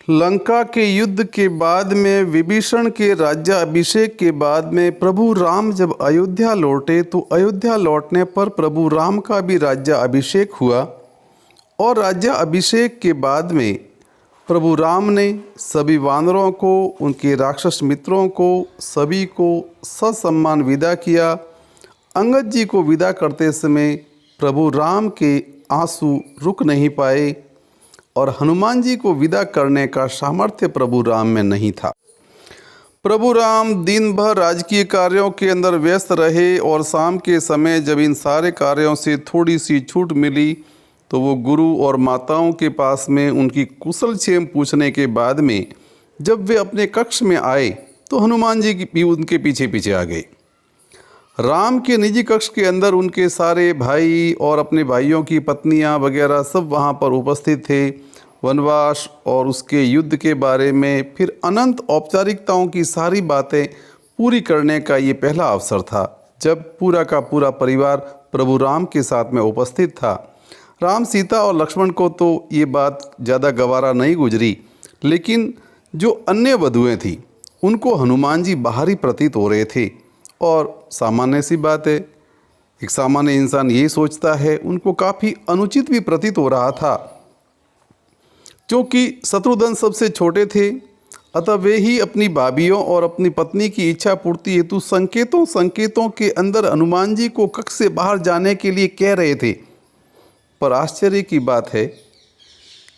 लंका के युद्ध के बाद में विभीषण के राज्याभिषेक के बाद में प्रभु राम जब अयोध्या लौटे तो अयोध्या लौटने पर प्रभु राम का भी राज्याभिषेक हुआ। और राज्याभिषेक के बाद में प्रभु राम ने सभी वानरों को, उनके राक्षस मित्रों को, सभी को ससम्मान विदा किया। अंगद जी को विदा करते समय प्रभु राम के आंसू रुक नहीं पाए और हनुमान जी को विदा करने का सामर्थ्य प्रभु राम में नहीं था। प्रभु राम दिन भर राजकीय कार्यों के अंदर व्यस्त रहे और शाम के समय जब इन सारे कार्यों से थोड़ी सी छूट मिली तो वो गुरु और माताओं के पास में उनकी कुशल क्षेम पूछने के बाद में जब वे अपने कक्ष में आए तो हनुमान जी भी उनके पीछे पीछे आ गए। राम के निजी कक्ष के अंदर उनके सारे भाई और अपने भाइयों की पत्नियां वगैरह सब वहां पर उपस्थित थे। वनवास और उसके युद्ध के बारे में फिर अनंत औपचारिकताओं की सारी बातें पूरी करने का ये पहला अवसर था जब पूरा का पूरा परिवार प्रभु राम के साथ में उपस्थित था। राम, सीता और लक्ष्मण को तो ये बात ज़्यादा गवारा नहीं गुजरी, लेकिन जो अन्य वधुएं थीं उनको हनुमान जी बाहरी प्रतीत हो रहे थे। और सामान्य सी बात है, एक सामान्य इंसान यही सोचता है, उनको काफ़ी अनुचित भी प्रतीत हो रहा था। क्योंकि शत्रुघ्न सबसे छोटे थे, अतः वे ही अपनी भाभियों और अपनी पत्नी की इच्छा पूर्ति हेतु संकेतों के अंदर हनुमान जी को कक्ष से बाहर जाने के लिए कह रहे थे। पर आश्चर्य की बात है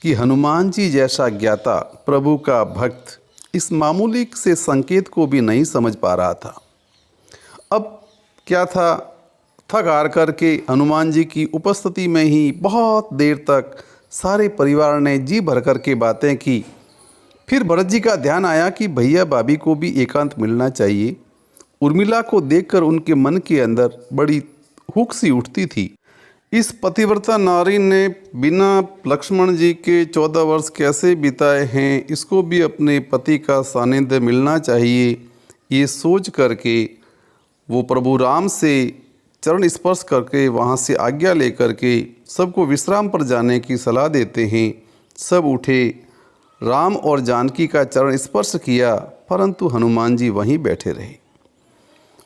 कि हनुमान जी जैसा ज्ञाता, प्रभु का भक्त इस मामूली से संकेत को भी नहीं समझ पा रहा था। अब क्या था, थक हार करके हनुमान जी की उपस्थिति में ही बहुत देर तक सारे परिवार ने जी भर कर के बातें की। फिर भरत जी का ध्यान आया कि भैया भाभी को भी एकांत मिलना चाहिए। उर्मिला को देखकर उनके मन के अंदर बड़ी हुक सी उठती थी। इस पतिव्रता नारी ने बिना लक्ष्मण जी के 14 वर्ष कैसे बिताए हैं, इसको भी अपने पति का सानिध्य मिलना चाहिए। ये सोच करके वो प्रभु राम से चरण स्पर्श करके वहाँ से आज्ञा लेकर के सबको विश्राम पर जाने की सलाह देते हैं। सब उठे, राम और जानकी का चरण स्पर्श किया, परंतु हनुमान जी वहीं बैठे रहे।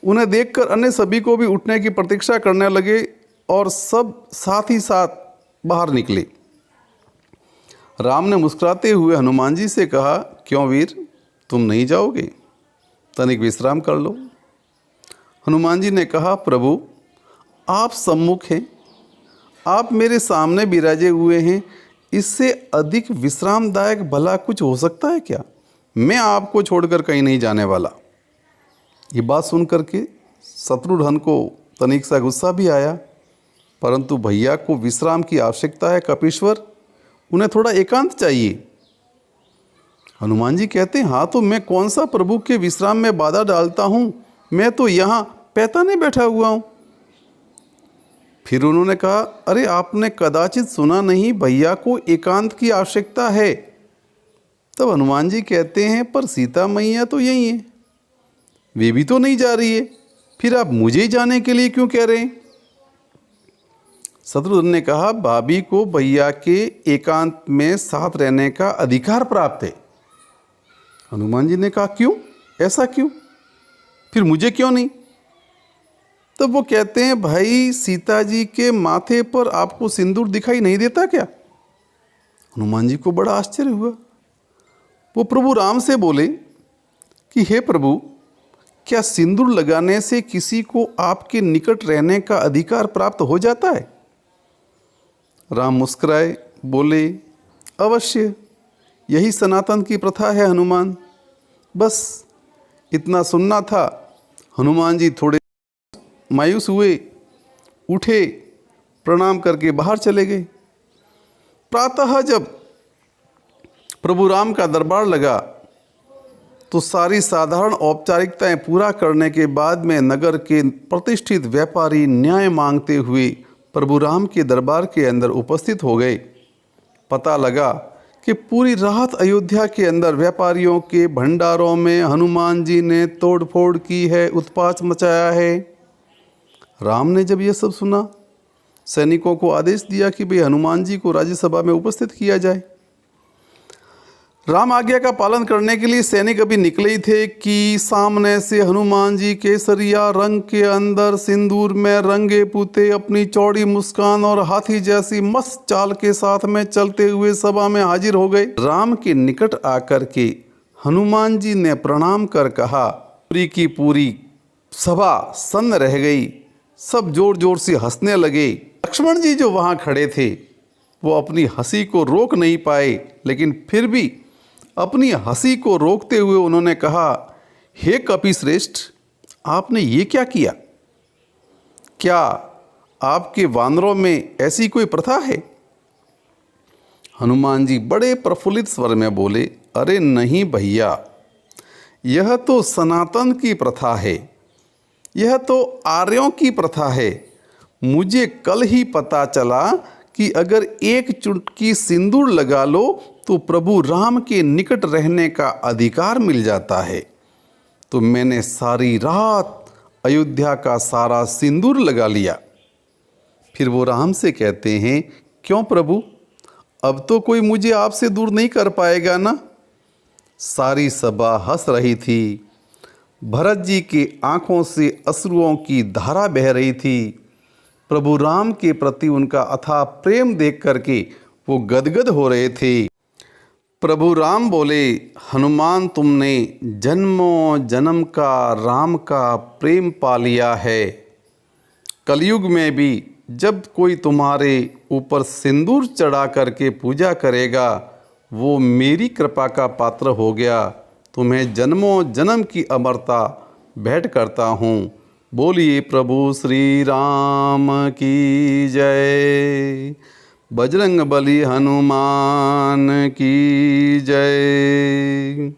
उन्हें देखकर अन्य सभी को भी उठने की प्रतीक्षा करने लगे और सब साथ ही साथ बाहर निकले। राम ने मुस्कुराते हुए हनुमान जी से कहा, क्यों वीर, तुम नहीं जाओगे? तनिक विश्राम कर लो। हनुमान जी ने कहा, प्रभु आप सम्मुख हैं, आप मेरे सामने विराजे हुए हैं, इससे अधिक विश्रामदायक भला कुछ हो सकता है क्या? मैं आपको छोड़कर कहीं नहीं जाने वाला। ये बात सुन करके शत्रुघ्न को तनिक सा गुस्सा भी आया, परंतु भैया को विश्राम की आवश्यकता है कपीश्वर, उन्हें थोड़ा एकांत चाहिए। हनुमान जी कहते हैं, हाँ तो मैं कौन सा प्रभु के विश्राम में बाधा डालता हूँ, मैं तो यहाँ पैताने बैठा हुआ हूँ। फिर उन्होंने कहा, अरे आपने कदाचित सुना नहीं, भैया को एकांत की आवश्यकता है। तब हनुमान जी कहते हैं, पर सीता मैया तो यही है, वे भी तो नहीं जा रही है, फिर आप मुझे जाने के लिए क्यों कह रहे हैं? शत्रुघ्न ने कहा, भाभी को भैया के एकांत में साथ रहने का अधिकार प्राप्त है। हनुमान जी ने कहा, क्यों, ऐसा क्यों, फिर मुझे क्यों नहीं? तब वो कहते हैं, भाई सीता जी के माथे पर आपको सिंदूर दिखाई नहीं देता क्या? हनुमान जी को बड़ा आश्चर्य हुआ। वो प्रभु राम से बोले कि हे प्रभु, क्या सिंदूर लगाने से किसी को आपके निकट रहने का अधिकार प्राप्त हो जाता है? राम मुस्कुराए, बोले, अवश्य, यही सनातन की प्रथा है हनुमान, बस इतना सुनना था। हनुमान जी थोड़े मायूस हुए, उठे, प्रणाम करके बाहर चले गए। प्रातः जब प्रभु राम का दरबार लगा तो सारी साधारण औपचारिकताएं पूरा करने के बाद में नगर के प्रतिष्ठित व्यापारी न्याय मांगते हुए प्रभु राम के दरबार के अंदर उपस्थित हो गए। पता लगा कि पूरी रात अयोध्या के अंदर व्यापारियों के भंडारों में हनुमान जी ने तोड़फोड़ की है, उत्पात मचाया है। राम ने जब यह सब सुना, सैनिकों को आदेश दिया कि भाई हनुमान जी को राज्यसभा में उपस्थित किया जाए। राम आज्ञा का पालन करने के लिए सैनिक अभी निकले ही थे कि सामने से हनुमान जी केसरिया रंग के अंदर सिंदूर में रंगे पुते अपनी चौड़ी मुस्कान और हाथी जैसी मस्त चाल के साथ में चलते हुए सभा में हाजिर हो गए। राम के निकट आकर के हनुमान जी ने प्रणाम कर कहा। पूरी की पूरी सभा सन्न रह गई, सब जोर जोर से हंसने लगे। लक्ष्मण जी जो वहाँ खड़े थे वो अपनी हंसी को रोक नहीं पाए, लेकिन फिर भी अपनी हंसी को रोकते हुए उन्होंने कहा, हे कपिश्रेष्ठ, आपने ये क्या किया? क्या आपके वानरों में ऐसी कोई प्रथा है? हनुमान जी बड़े प्रफुल्लित स्वर में बोले, अरे नहीं भैया, यह तो सनातन की प्रथा है, यह तो आर्यों की प्रथा है। मुझे कल ही पता चला कि अगर एक चुटकी सिंदूर लगा लो तो प्रभु राम के निकट रहने का अधिकार मिल जाता है। तो मैंने सारी रात अयोध्या का सारा सिंदूर लगा लिया। फिर वो राम से कहते हैं, क्यों प्रभु, अब तो कोई मुझे आपसे दूर नहीं कर पाएगा ना? सारी सभा हंस रही थी। भरत जी के आंखों से अश्रुओं की धारा बह रही थी। प्रभु राम के प्रति उनका अथाह प्रेम देख करके वो गदगद हो रहे थे। प्रभु राम बोले, हनुमान, तुमने जन्मों जन्म का राम का प्रेम पा लिया है। कलयुग में भी जब कोई तुम्हारे ऊपर सिंदूर चढ़ा करके पूजा करेगा वो मेरी कृपा का पात्र हो गया। तुम्हें जन्मों जन्म की अमरता भेंट करता हूँ। बोलिए प्रभु श्री राम की जय। बजरंग बली हनुमान की जय।